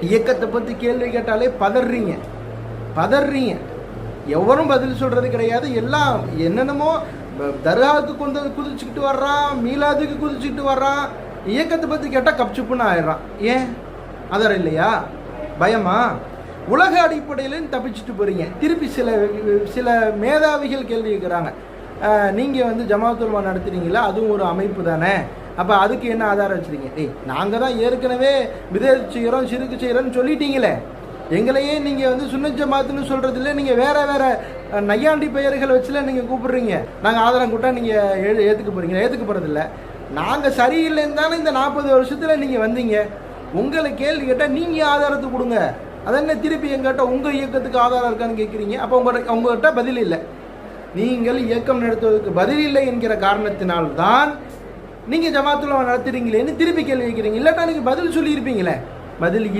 இயக்கத்தை பற்றி கேள்வி கேட்டாலே பதறீங்க பதறீங்க. எவரும் பதில் சொல்கிறது கிடையாது. எல்லாம் என்னென்னமோ தர்காவுக்கு கொண்டு குதிச்சுக்கிட்டு வர்றான், மீலாதுக்கு குதிச்சுக்கிட்டு வர்றான். இயக்கத்தை பற்றி கேட்டால் கப்சுப்புன்னு ஆயிடுறான். ஏன் அதர் இல்லையா? பயமா? உலக அடிப்படையிலும் தப்பிச்சுட்டு போகிறீங்க. திருப்பி சில மேதாவிகள் கேள்வி கேட்குறாங்க, நீங்கள் வந்து ஜமாத்துல் உலமா நடத்துறீங்களா, அதுவும் ஒரு அமைப்பு தானே, அப்போ அதுக்கு என்ன ஆதாரம் வச்சுருங்க? நாங்கள் தான் ஏற்கனவே விதேச செய்கிறோம், சிறுக்கு செய்கிறோன்னு சொல்லிட்டீங்களே, எங்களையே நீங்கள் வந்து சுன்னத் ஜமாத்துன்னு சொல்கிறதில்ல, நீங்கள் வேறு நையாண்டி பெயர்களை வச்சுல நீங்கள் கூப்பிடுறீங்க. நாங்கள் ஆதாரம் கூட்டா நீங்கள் ஏற்றுக்க போகிறீங்களா? ஏற்றுக்க போகிறதில்ல. நாங்கள் சரியில்லைன்னு தானே இந்த 40 வருஷத்தில் நீங்கள் வந்தீங்க. உங்களை கேள்வி கேட்டால் நீங்கள் ஆதாரத்தை கொடுங்க. அதென்ன திருப்பி எங்கிட்ட உங்கள் இயக்கத்துக்கு ஆதாரம் இருக்கான்னு கேட்குறீங்க. அப்போ உங்கள்கிட்ட பதில் இல்லை. நீங்கள் இயக்கம் நடத்துவதற்கு பதில் இல்லை என்கிற காரணத்தினால்தான் நீங்கள் ஜமாத்துல் உலமா நடத்துறீங்களேன்னு திருப்பி கேள்வி கேட்குறீங்க. இல்லாட்டா நீங்கள் பதில் சொல்லியிருப்பீங்களே. பதில் இல்லை.